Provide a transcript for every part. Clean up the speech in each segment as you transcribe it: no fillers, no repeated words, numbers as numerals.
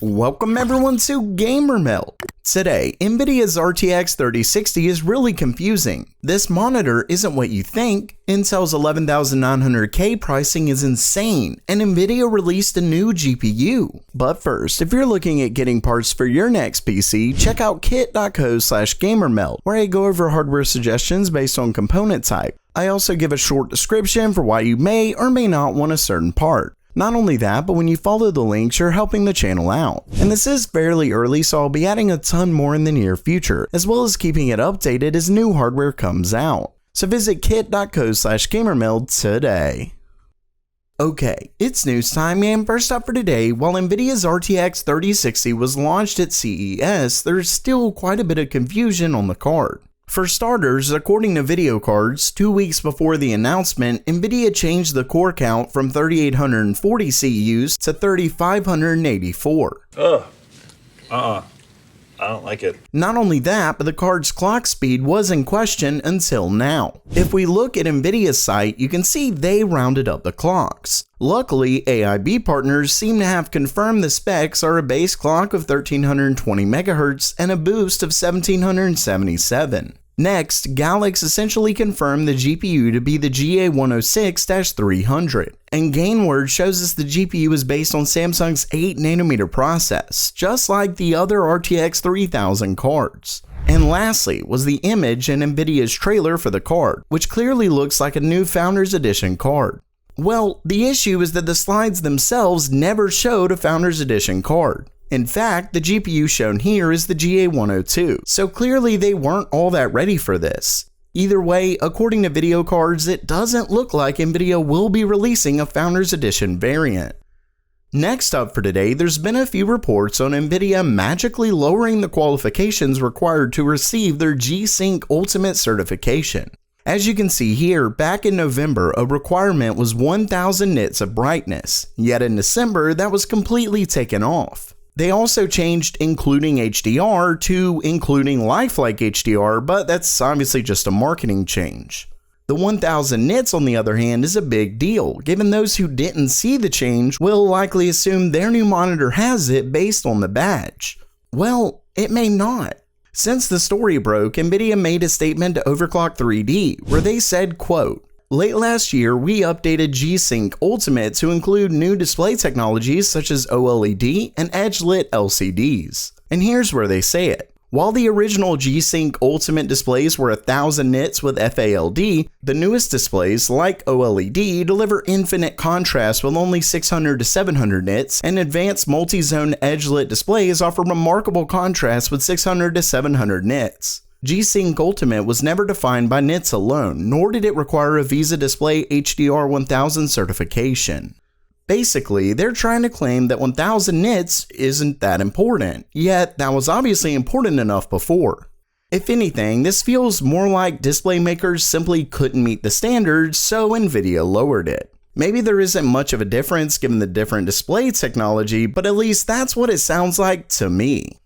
Welcome everyone to GamerMelt. Today, Nvidia's RTX 3060 is really confusing. This monitor isn't what you think. Intel's 11900K pricing is insane, and Nvidia released a new GPU. But first, if you're looking at getting parts for your next PC, check out kit.co/gamermelt, where I go over hardware suggestions based on component type. I also give a short description for why you may or may not want a certain part. Not only that, but when you follow the links, you're helping the channel out. And this is fairly early, so I'll be adding a ton more in the near future, as well as keeping it updated as new hardware comes out. So visit kit.co/gamermelt today. Okay, it's news time, and first up for today, while Nvidia's RTX 3060 was launched at CES, there's still quite a bit of confusion on the card. For starters, according to video cards, 2 weeks before the announcement, Nvidia changed the core count from 3,840 CUs to 3,584. I don't like it. Not only that, but the card's clock speed was in question until now. If we look at Nvidia's site, you can see they rounded up the clocks. Luckily, AIB partners seem to have confirmed the specs are a base clock of 1320 MHz and a boost of 1777. Next, Galax essentially confirmed the GPU to be the GA106-300, and Gainword shows us the GPU is based on Samsung's 8nm process, just like the other RTX 3000 cards. And lastly was the image in Nvidia's trailer for the card, which clearly looks like a new Founders Edition card. Well, the issue is that the slides themselves never showed a Founders Edition card. In fact, the GPU shown here is the GA102, so clearly they weren't all that ready for this. Either way, according to video cards, it doesn't look like Nvidia will be releasing a Founders Edition variant. Next up for today, there's been a few reports on Nvidia magically lowering the qualifications required to receive their G-Sync Ultimate certification. As you can see here, back in November, a requirement was 1000 nits of brightness, yet in December, that was completely taken off. They also changed including HDR to including lifelike HDR, but that's obviously just a marketing change. The 1000 nits, on the other hand, is a big deal, given those who didn't see the change will likely assume their new monitor has it based on the badge. Well, it may not. Since the story broke, Nvidia made a statement to Overclock 3D, where they said, quote, "Late last year, we updated G-Sync Ultimate to include new display technologies such as OLED and edge-lit LCDs. And here's where they say it. While the original G-Sync Ultimate displays were 1000 nits with FALD, the newest displays, like OLED, deliver infinite contrast with only 600 to 700 nits, and advanced multi-zone edge-lit displays offer remarkable contrast with 600 to 700 nits. G-Sync Ultimate was never defined by nits alone, nor did it require a VISA Display HDR 1000 certification." Basically, they're trying to claim that 1000 nits isn't that important, yet that was obviously important enough before. If anything, this feels more like display makers simply couldn't meet the standards, so Nvidia lowered it. Maybe there isn't much of a difference given the different display technology, but at least that's what it sounds like to me.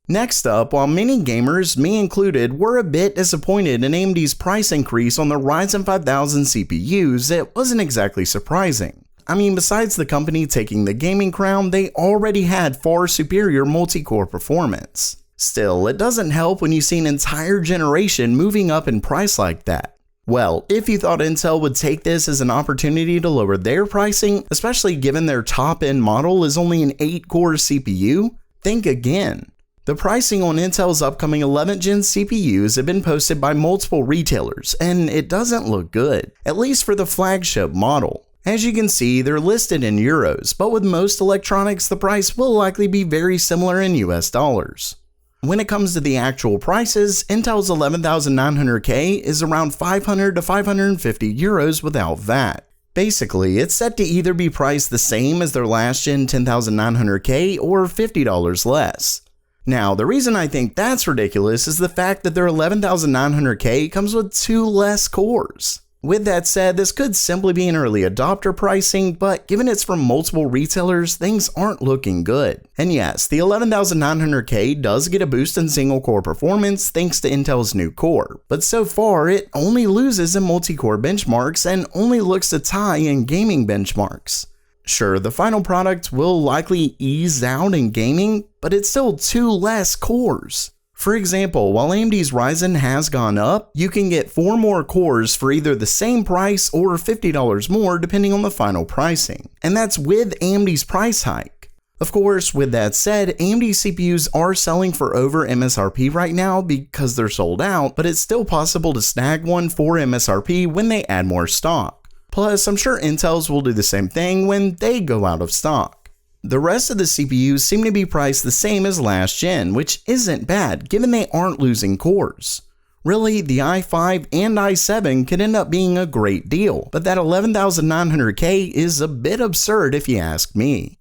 Next up, while many gamers, me included, were a bit disappointed in AMD's price increase on the Ryzen 5000 CPUs, it wasn't exactly surprising. I mean, besides the company taking the gaming crown, they already had far superior multi-core performance. Still, it doesn't help when you see an entire generation moving up in price like that. Well, if you thought Intel would take this as an opportunity to lower their pricing, especially given their top-end model is only an 8-core CPU, think again. The pricing on Intel's upcoming 11th gen CPUs have been posted by multiple retailers, and it doesn't look good, at least for the flagship model. As you can see, they're listed in euros, but with most electronics, the price will likely be very similar in US dollars. When it comes to the actual prices, Intel's 11900K is around 500 to 550 euros without VAT. Basically, it's set to either be priced the same as their last gen 10900K or $50 less. Now, the reason I think that's ridiculous is the fact that their 11900K comes with 2 less cores. With that said, this could simply be an early adopter pricing, but given it's from multiple retailers, things aren't looking good. And yes, the 11900K does get a boost in single core performance thanks to Intel's new core, but so far it only loses in multi-core benchmarks and only looks to tie in gaming benchmarks. Sure, the final product will likely ease out in gaming, but it's still 2 less cores. For example, while AMD's Ryzen has gone up, you can get 4 more cores for either the same price or $50 more depending on the final pricing. And that's with AMD's price hike. Of course, with that said, AMD CPUs are selling for over MSRP right now because they're sold out, but it's still possible to snag one for MSRP when they add more stock. Plus, I'm sure Intel's will do the same thing when they go out of stock. The rest of the CPUs seem to be priced the same as last gen, which isn't bad given they aren't losing cores. Really, the i5 and i7 could end up being a great deal, but that $11,900K is a bit absurd if you ask me.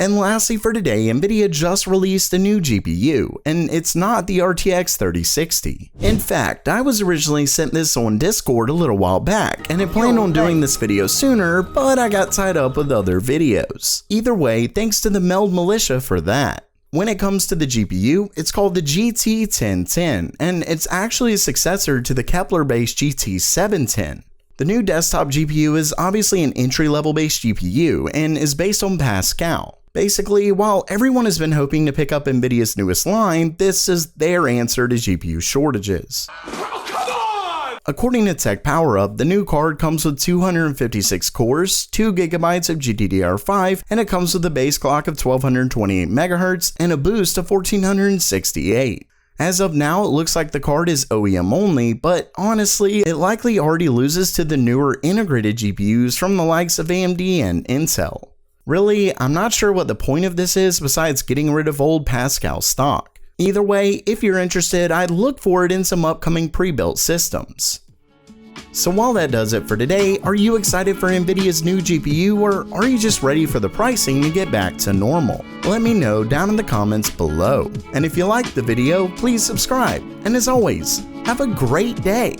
And lastly for today, Nvidia just released a new GPU, and it's not the RTX 3060. In fact, I was originally sent this on Discord a little while back, and I planned on doing this video sooner, but I got tied up with other videos. Either way, thanks to the Meld Militia for that. When it comes to the GPU, it's called the GT1010, and it's actually a successor to the Kepler-based GT710. The new desktop GPU is obviously an entry-level based GPU and is based on Pascal. Basically, while everyone has been hoping to pick up Nvidia's newest line, this is their answer to GPU shortages. According to Tech PowerUp, the new card comes with 256 cores, 2 GB of GDDR5, and it comes with a base clock of 1228 MHz and a boost of 1468. As of now, it looks like the card is OEM only, but honestly, it likely already loses to the newer integrated GPUs from the likes of AMD and Intel. Really, I'm not sure what the point of this is besides getting rid of old Pascal stock. Either way, if you're interested, I'd look for it in some upcoming pre-built systems. So while that does it for today, are you excited for Nvidia's new GPU, or are you just ready for the pricing to get back to normal? Let me know down in the comments below. And if you liked the video, please subscribe. And as always, have a great day.